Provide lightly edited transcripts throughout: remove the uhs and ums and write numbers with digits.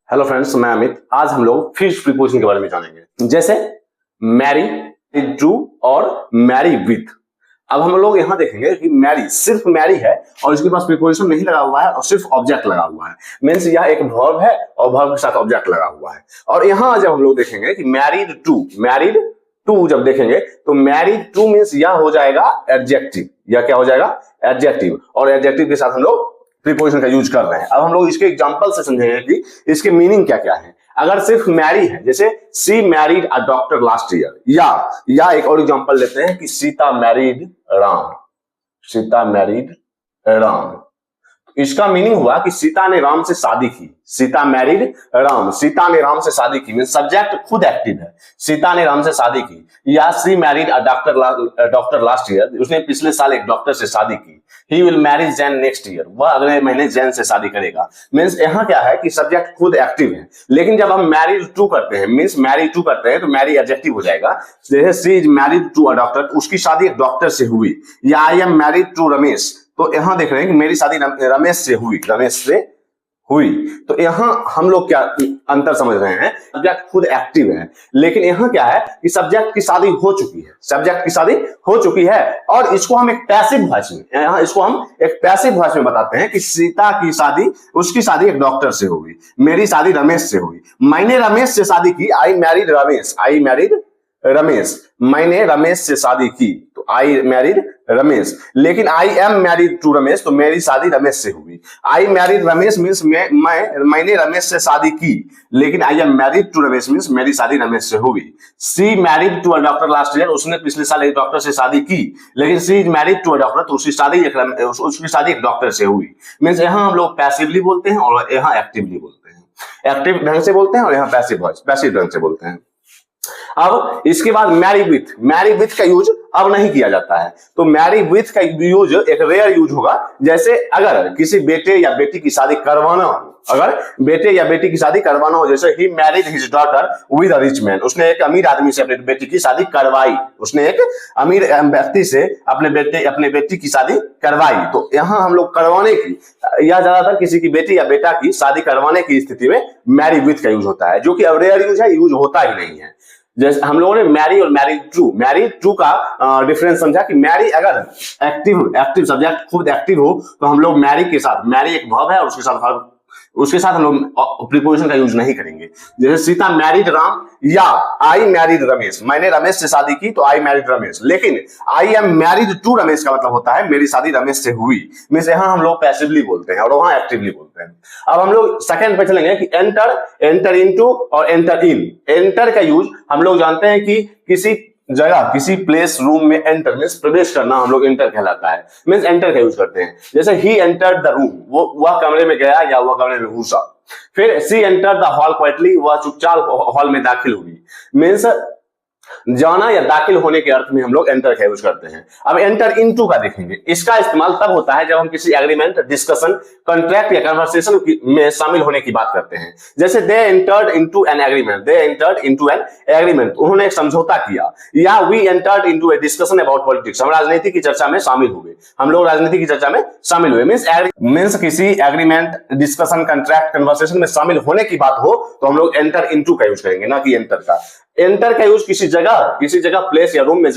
Hello friends, मैं अमित। आज हम लोग फिक्स्ड प्रीपोजिशन के बारे में जानेंगे, जैसे मैरी, टू और मैरी विथ। अब हम लोग यहाँ देखेंगे कि मैरी सिर्फ मैरी है और इसके पास प्रीपोजिशन नहीं लगा हुआ है और सिर्फ ऑब्जेक्ट लगा हुआ है। मीन्स यह एक वर्ब है और वर्ब के साथ ऑब्जेक्ट लगा हुआ है। और यहाँ जब हम लोग देखेंगे कि मैरिड टू जब देखेंगे तो मैरिड टू मीन्स यह हो जाएगा एडजेक्टिव। यह क्या हो जाएगा? एडजेक्टिव। और एडजेक्टिव के साथ हम लोग प्रीपोजिशन का यूज कर रहे हैं। अब हम लोग इसके एग्जांपल से समझेंगे कि इसके मीनिंग क्या क्या है। अगर सिर्फ मैरी है, जैसे सी मैरिड अ डॉक्टर लास्ट ईयर, या एक और एग्जांपल लेते हैं कि सीता मैरिड राम। सीता मैरिड राम, इसका मीनिंग हुआ कि सीता ने राम से शादी की। सीता मैरिड राम, सीता ने राम से शादी की, मींस सब्जेक्ट खुद एक्टिव है। सीता ने राम से शादी की। या सी मैरिड अ डॉक्टर लास्ट ईयर, उसने पिछले साल एक डॉक्टर से शादी की। He will marry Jain next year, वह अगले महीने जैन से शादी करेगा। मींस यहाँ क्या है कि सब्जेक्ट खुद एक्टिव है। लेकिन जब हम मैरिड टू करते हैं, मींस मैरी टू करते हैं, तो मैरी एडजेक्टिव हो जाएगा। जैसे she is married to a doctor, उसकी शादी एक डॉक्टर से हुई। या I am married to Ramesh, तो यहां देख रहे हैं कि मेरी शादी रमेश से हुई। तो यहां हम लोग क्या अंतर समझ रहे हैं? सब्जेक्ट खुद एक्टिव है, लेकिन यहां क्या है कि सब्जेक्ट की शादी हो चुकी है। सब्जेक्ट की शादी हो चुकी है और इसको हम एक पैसिव वॉइस में, यहां इसको हम एक पैसिव वॉइस में बताते हैं कि सीता की शादी, उसकी शादी एक डॉक्टर से हुई। मेरी शादी रमेश से हुई। मैंने रमेश से शादी की। आई मैरिड रमेश, मैंने रमेश से शादी की, तो आई मैरिड रमेश। लेकिन I am married to Ramesh, तो मेरी शादी रमेश से हुई। आई मैरिड रमेश मीन्स मैंने रमेश से शादी की, लेकिन I am married to Ramesh means मेरी शादी रमेश से हुई। She married to a doctor last year, उसने पिछले साल एक डॉक्टर से शादी की, लेकिन she is married to a doctor, तो उसकी शादी एक डॉक्टर से हुई। मीन्स यहाँ हम लोग पैसिवली बोलते हैं और यहाँ एक्टिवली बोलते हैं। एक्टिव ढंग से बोलते हैं और यहाँ पैसिव ढंग से बोलते हैं। अब इसके बाद मैरी विथ का यूज अब नहीं किया जाता है। तो मैरी विथ का यूज एक रेयर यूज होगा। जैसे अगर किसी बेटे या बेटी की शादी करवाना हो, जैसे he married his daughter with a rich man, उसने एक अमीर आदमी से अपने बेटी की शादी करवाई। उसने एक अमीर व्यक्ति से अपने बेटी की शादी करवाई। तो यहाँ हम लोग करवाने की, या ज्यादातर किसी की बेटी या बेटा की शादी करवाने की स्थिति में मैरी विथ का यूज होता है, जो कि अब रेयर यूज है, यूज होता ही नहीं है। जैसे हम लोगों ने मैरी और मैरिड टू का डिफरेंस समझा कि मैरी अगर एक्टिव सब्जेक्ट खुद एक्टिव हो तो हम लोग मैरी एक वर्ब है और उसके साथ हम लोग प्रीपोजिशन का यूज नहीं करेंगे। जैसे सीता मैरिड राम या आई मैरिड रमेश, मैंने रमेश से शादी की तो आई मैरिड रमेश। लेकिन I am married to Ramesh का मतलब होता है मेरी शादी रमेश से हुई। मींस यहाँ हम लोग पैसिवली बोलते हैं और वहां एक्टिवली बोलते हैं। अब हम लोग सेकंड पे चलेंगे कि एंटर इनटू और एंटर इन। एंटर का यूज हम लोग जानते हैं कि किसी जगह, किसी प्लेस, रूम में एंटर मींस प्रवेश करना, हम लोग एंटर कहलाता है। मींस एंटर का यूज करते हैं। जैसे ही एंटर्ड द रूम, वह कमरे में गया या वह कमरे में घुसा। फिर सी एंटर्ड द हॉल क्वाइटली, वह चुपचाप हॉल में दाखिल हुई। मींस जाना या दाखिल होने के अर्थ में हम लोग एंटर का यूज करते हैं। अब एंटर इनटू का देखेंगे। इसका इस्तेमाल तब होता है जब हम किसी एग्रीमेंट, डिस्कशन, कॉन्ट्रैक्ट या कन्वर्सेशन में शामिल होने की बात करते हैं। जैसे they entered into an agreement, उन्होंने एक समझौता किया। या we entered into a discussion about politics, हम राजनीति की चर्चा में शामिल हुए। मींस किसी एग्रीमेंट, डिस्कशन, कॉन्ट्रैक्ट, कन्वर्सेशन में शामिल होने की बात हो तो हम लोग एंटर इनटू का यूज करेंगे, ना कि एंटर का। एंटर का यूज किसी जगह प्लेस या रूम में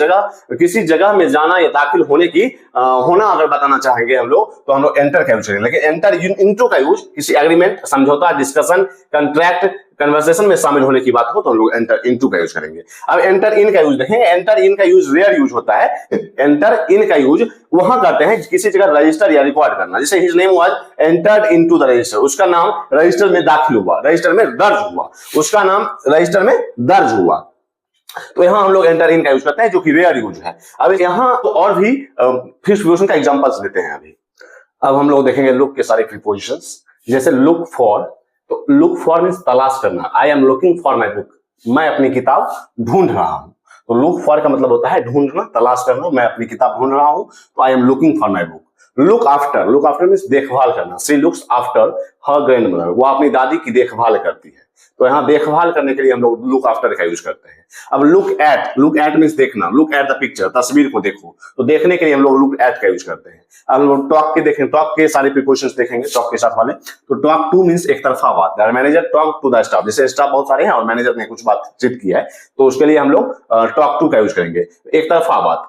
किसी जगह में जाना या दाखिल होने की होना अगर बताना चाहेंगे हम लोग तो हम लोग एंटर का यूज करेंगे। लेकिन एंटर इनटू का यूज किसी एग्रीमेंट, समझौता, डिस्कशन, कॉन्ट्रैक्ट, कन्वर्सेशन में शामिल होने की बात हो तो हम लोग एंटर इनटू का यूज करेंगे। अब एंटर इन का यूज देखें। एंटर इन का यूज रेयर यूज होता है। एंटर इन का यूज वहां करते हैं किसी जगह रजिस्टर या रिकॉर्ड करना। जैसे his name was entered into the register, उसका नाम रजिस्टर में दाखिल हुआ, रजिस्टर में दर्ज हुआ, उसका नाम रजिस्टर में दर्ज हुआ। तो यहां हम लोग एंटर इन का यूज करते हैं, जो कि रेयर यूज है। अब यहां तो और भी फिक्स्ड प्रीपोजिशन का एग्जांपल्स लेते हैं अभी। अब हम लोग देखेंगे लुक के सारे प्रीपोजिशंस। जैसे लुक फॉर, तो लुक फॉर मींस तलाश करना। I am looking for my book, मैं अपनी किताब ढूंढ रहा हूं। तो लुक फॉर का मतलब होता है ढूंढना, तलाश करना। मैं अपनी किताब ढूंढ रहा हूं तो I am looking for my book. Look after means देखभाल करना। She looks after her grandmother, वो अपनी दादी की देखभाल करती है। तो यहाँ देखभाल करने के लिए हम लोग लुक आफ्टर का यूज करते हैं। अब लुक एट मीन्स देखना, लुक एट द पिक्चर, तस्वीर को देखो, तो देखने के लिए हम लोग लुक एट का यूज करते हैं। अब हम लोग टॉक के देखें, टॉक के सारे प्रिपोजिशंस देखेंगे टॉक के साथ वाले। तो टॉक टू मीन्स एक तरफा बात, manager talk to the staff, जैसे स्टाफ बहुत सारे हैं और मैनेजर ने कुछ बातचीत की है तो उसके लिए हम लोग टॉक टू का यूज करेंगे, एक तरफा बात।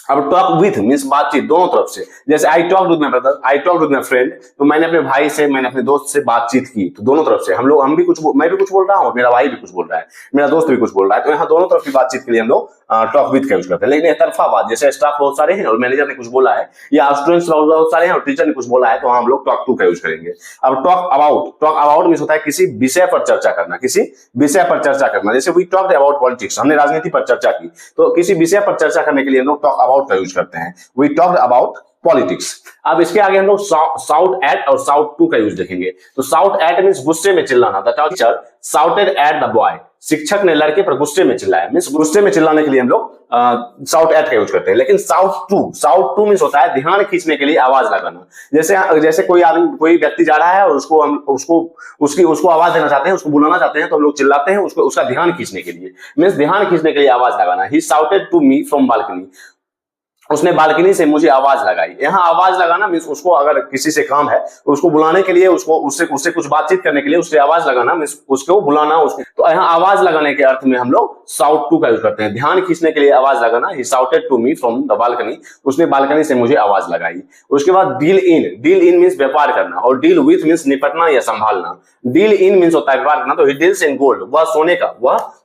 अब टॉक विथ मीन्स बातचीत दोनों तरफ से, जैसे I talk with my brother, I talk with my friend, तो मैंने अपने भाई से, मैंने अपने दोस्त से बातचीत की, तो दोनों तरफ से हम भी कुछ, मैं भी कुछ बोल रहा हूँ, मेरा भाई भी कुछ बोल रहा है, मेरा दोस्त भी कुछ बोल रहा है, तो यहाँ दोनों तरफ की बातचीत के लिए हम लोग टॉक विथ का यूज करते हैं। लेकिन एक तरफा बात, जैसे स्टाफ बहुत सारे हैं और मैनेजर ने कुछ बोला है, या स्टूडेंट्स बहुत सारे हैं और टीचर ने कुछ बोला है, तो हम लोग टॉक टू का यूज करेंगे। अब टॉक अबाउट मीन्स होता है किसी विषय पर चर्चा करना, किसी विषय पर चर्चा करना, जैसे वी टॉक्ड अबाउट पॉलिटिक्स, हमने राजनीति पर चर्चा की, तो किसी विषय पर चर्चा करने के लिए हम लोग टॉक अबाउट का यूज करते हैं। We talked about politics। अब इसके आगे हम लोग साउट एट और साउट टू का यूज देखेंगे। तो साउट एट मीन्स गुस्से में चिल्लाना, the teacher shouted at the boy, शिक्षक ने लड़के पर गुस्से में चिल्लाया, मीन्स गुस्से में चिल्लाने के लिए हम लोग साउट एट का यूज करते हैं। लेकिन साउट टू मीन्स होता है ध्यान खींचने के लिए आवाज लगाना, जैसे कोई व्यक्ति जा रहा है और उसको आवाज देना चाहते हैं, उसको बुलाना चाहते हैं, तो हम लोग चिल्लाते हैं उसका ध्यान खींचने के लिए, मीन्स ध्यान खींचने के लिए आवाज लगाना। He shouted to me from balcony, उसने बालकनी से मुझे आवाज लगाई। यहाँ आवाज लगाना मीन्स उसको अगर किसी से काम है उसको बुलाने के लिए, उससे कुछ बातचीत करने के लिए उससे आवाज लगाना मीन्स उसको बुलाना, उसको। तो यहाँ आवाज लगाने के अर्थ में हम लोग साउट टू का यूज करते हैं, ध्यान खींचने के लिए आवाज लगाना। He shouted to me from the balcony, उसने बालकनी से मुझे आवाज लगाई। उसके बाद डील इन मीन्स व्यापार करना, और डील विथ मीन्स निपटना या संभालना। डील इन मीन्स होता है व्यापार करना, तो ही डील्स इन गोल्ड, वह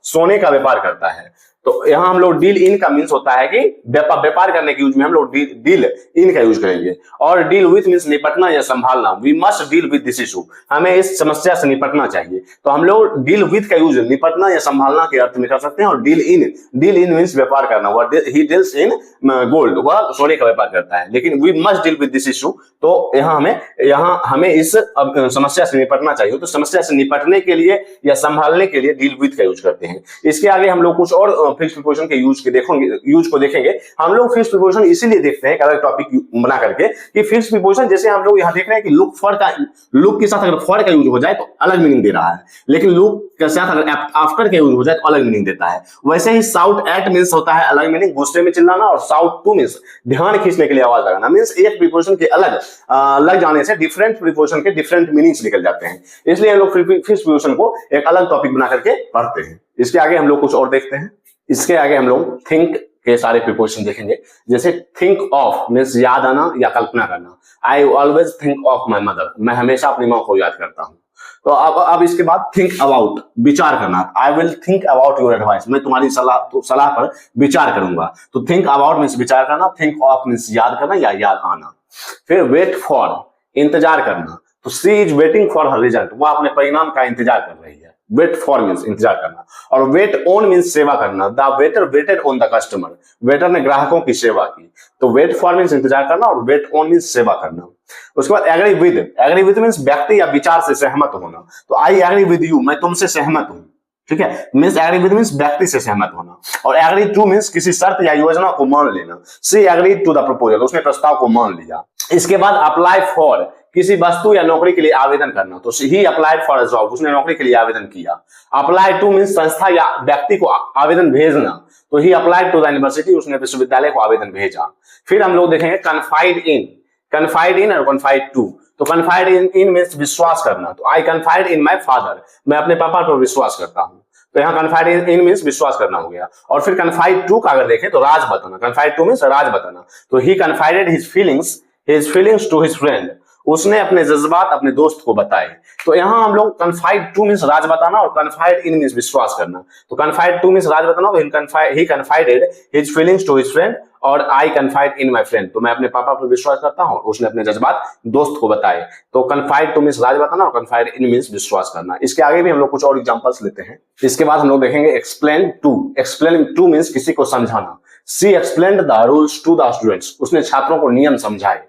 सोने का व्यापार करता है। तो यहाँ हम लोग डील इन का मीन्स होता है कि व्यापार करने के यूज में हम लोग डील इन का यूज करेंगे। और डील विथ मीन्स निपटना या संभालना। We must deal with this issue, हमें इस समस्या से निपटना चाहिए। तो हम लोग डील विथ का यूज निपटना या संभालना के अर्थ में कर सकते हैं। और डील इन मीन्स व्यापार करना, ही डील्स इन गोल्ड, वह सोने का व्यापार करता है। लेकिन we must deal with this issue, तो यहाँ हमें इस समस्या से निपटना चाहिए। तो समस्या से निपटने के लिए या संभालने के लिए डील विथ का यूज करते हैं। इसके आगे हम लोग कुछ और फिक्स प्रीपोजिशन के यूज को देखेंगे। हम लोग फिक्स प्रीपोजिशन इसीलिए देखते हैं, एक अलग टॉपिक बना करके, कि फिक्स प्रीपोजिशन जैसे हम लोग यहाँ देख रहे हैं कि लुक के साथ अगर फॉर का यूज हो जाए तो अलग मीनिंग दे रहा है, लेकिन लुक के साथ अगर आफ्टर का यूज हो जाए तो अलग मीनिंग देता है। वैसे ही साउट एट मीन्स होता है अलग मीनिंग, गुस्से में चिल्लाना, और साउट टू मीन्स ध्यान खींचने के लिए आवाज लगाना। मीन्स एक प्रीपोजिशन के अलग लग जाने से डिफरेंट प्रीपोजिशन के डिफरेंट मीनिंग्स निकल जाते हैं। इसलिए हम लोग फिक्स प्रीपोजिशन को एक अलग टॉपिक बना करके पढ़ते हैं। इसके आगे हम लोग कुछ और देखते हैं। इसके आगे हम लोग थिंक के सारे प्रीपोजिशन देखेंगे। जैसे थिंक ऑफ मीन्स याद आना या कल्पना करना। I always think of my mother, मैं हमेशा अपनी माँ को याद करता हूँ। तो अब इसके बाद थिंक अबाउट, विचार करना। I will think about your advice, मैं तुम्हारी सलाह पर विचार करूंगा। तो थिंक अबाउट मीन्स विचार करना, थिंक ऑफ मीन्स याद करना या याद आना। फिर वेट फॉर, इंतजार करना। तो she is waiting for her result, वह अपने परिणाम का इंतजार कर रही है। वेट फॉर मीन्स इंतजार करना। और वेट ऑन मीन्स सेवा करना। The waiter waited on the customer, waiter ने ग्राहकों की सेवा की। तो वेट फॉर मीन्स इंतजार करना और वेट ऑन मीन्स सेवा करना। उसके बाद एग्री विद मीन्स व्यक्ति या विचार से सहमत होना। तो आई एग्री विद यू, मैं तुमसे सहमत हूं। ठीक है, मीन्स एग्री विद मीन्स व्यक्ति से सहमत होना। और एग्री टू मीन्स किसी शर्त या योजना को मान लेना। She agree to the proposal, उसने प्रस्ताव को मान लिया। इसके बाद अप्लाई फॉर, किसी वस्तु या नौकरी के लिए आवेदन करना। तो ही अप्लाइड फॉर अ जॉब, उसने नौकरी के लिए आवेदन किया। अप्लाई टू मीन्स संस्था या व्यक्ति को आवेदन भेजना। तो ही अप्लाइड टू द यूनिवर्सिटी, उसने विश्वविद्यालय को आवेदन भेजा। फिर हम लोग देखेंगे कन्फाइड इन और कन्फाइड टू। तो कन्फाइड इन मीन्स विश्वास करना। तो आई कन्फाइड इन माई फादर, मैं अपने पापा पर विश्वास करता हूँ। तो यहाँ कन्फाइड इन मीन्स विश्वास करना हो गया। और फिर कन्फाइड टू का अगर देखें तो राज बताना। कन्फाइड टू मीन्स राज बताना। तो he confided his feelings to his friend, उसने अपने जज्बात अपने दोस्त को बताए। तो यहाँ हम लोग कन्फाइड टू मीन्स राज बताना और कन्फाइड इन मीन्स विश्वास करना। तो कन्फाइड टू मीन्स राज बताना, he confided his feelings to his friend, और I confide in my friend, तो मैं अपने पापा पर विश्वास करता हूँ, उसने अपने जज्बात दोस्त को बताए। तो कन्फाइड टू मीन्स राज बताना और कन्फाइड इन मीन्स विश्वास करना। इसके आगे भी हम लोग कुछ और एग्जांपल्स लेते हैं। इसके बाद हम लोग देखेंगे एक्सप्लेन टू मीन्स किसी को समझाना। She explained the rules to the students, उसने छात्रों को नियम समझाए।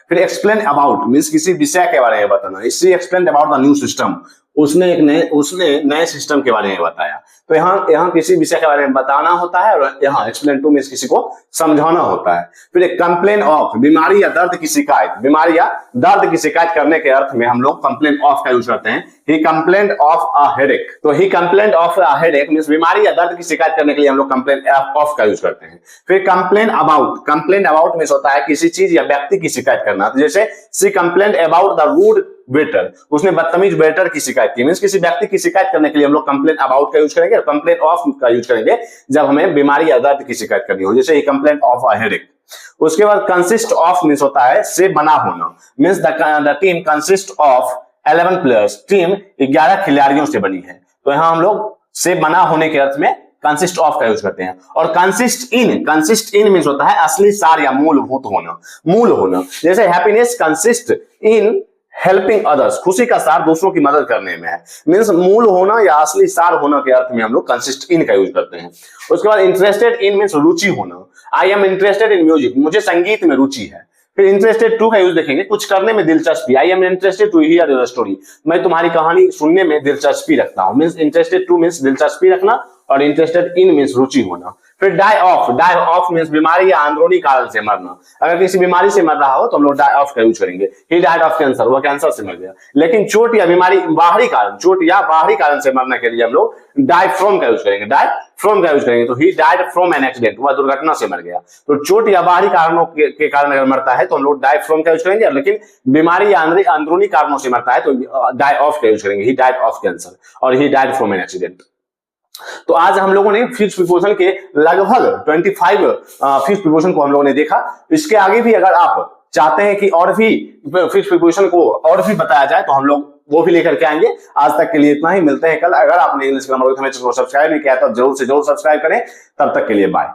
फिर एक्सप्लेन अबाउट मीन्स किसी विषय के बारे में बताना। She explained about the new system, उसने नए सिस्टम के बारे में बताया। तो यहाँ किसी विषय के बारे में बताना होता है और यहाँ एक्सप्लेन टू मींस किसी को समझाना होता है। फिर एक कंप्लेन ऑफ, बीमारी या दर्द की शिकायत, बीमारी या दर्द की शिकायत करने के अर्थ में हम लोग कंप्लेन ऑफ का यूज करते हैं। He complaint of a headache, तो he complaint of a headache means बीमारी या दर्द की शिकायत करने के लिए हम लोग कंप्लेन ऑफ का यूज करते हैं। फिर complain about, complain about means होता है किसी चीज या व्यक्ति की शिकायत करना। तो जैसे she complaint about the rude waiter, उसने बदतमीज वेटर की शिकायत की, मींस किसी व्यक्ति की शिकायत करने के लिए हम लोग कंप्लेन अबाउट का यूज करेंगे, कंप्लेन ऑफ का यूज करेंगे जब हमें बीमारी या दर्द की शिकायत करनी हो, जैसे ही कंप्लेन ऑफ अ हेडेक। उसके बाद कंसिस्ट ऑफ मींस होता है से बना होना, means the team consist of 11 players, team 11 खिलाड़ियों से बनी है। तो यहां हम लोग से बना होने के अर्थ में कंसिस्ट ऑफ का यूज करते हैं। और कंसिस्ट इन मींस होता है असली सार या मूलभूत होना, मूल होना। जैसे happiness consist in helping others, खुशी का सार दूसरों की मदद करने में है, मींस मूल होना या असली सार होना के अर्थ में हम लोग कंसिस्ट इन का यूज करते हैं। उसके बाद इंटरेस्टेड इन मींस रुचि होना, आई एम इंटरेस्टेड इन म्यूजिक, मुझे संगीत में रुचि है। फिर इंटरेस्टेड टू का यूज देखेंगे, कुछ करने में दिलचस्पी, I am interested to hear your story, मैं तुम्हारी कहानी सुनने में दिलचस्पी रखता हूं, मींस इंटरेस्टेड टू मींस दिलचस्पी रखना और इंटरेस्टेड इन मींस रुचि होना। फिर डाई ऑफ मींस बीमारी या अंदरूनी कारण से मरना, अगर किसी बीमारी से मर रहा हो तो हम लोग डाई ऑफ का यूज करेंगे। ही डाइड ऑफ कैंसर, वह कैंसर से मर गया। लेकिन चोट या बीमारी बाहरी कारण, चोट या बाहरी कारण से मरने के लिए हम लोग डाई फ्रॉम का यूज करेंगे, डाई फ्रॉम का यूज करेंगे। तो he died from an accident, वह दुर्घटना से मर गया। तो चोट या बाहरी कारणों के कारण अगर मरता है तो हम लोग डाई फ्रॉम का यूज करेंगे, लेकिन बीमारी या अंदरूनी कारणों से मरता है तो डाई ऑफ का यूज करेंगे, ही डाइड ऑफ कैंसर और he died from an accident. तो आज हम लोगों ने फिक्स्ड प्रीपोजिशन के लगभग 25 फिक्स्ड प्रीपोजिशन को हम लोगों ने देखा। इसके आगे भी अगर आप चाहते हैं कि और भी फिक्स्ड प्रीपोजिशन को और भी बताया जाए तो हम लोग वो भी लेकर के आएंगे। आज तक के लिए इतना ही, मिलते हैं कल। अगर आपने इंग्लिश ग्रामर विद हमें चैनल को सब्सक्राइब नहीं किया तो जरूर से जरूर सब्सक्राइब करें। तब तक के लिए बाय।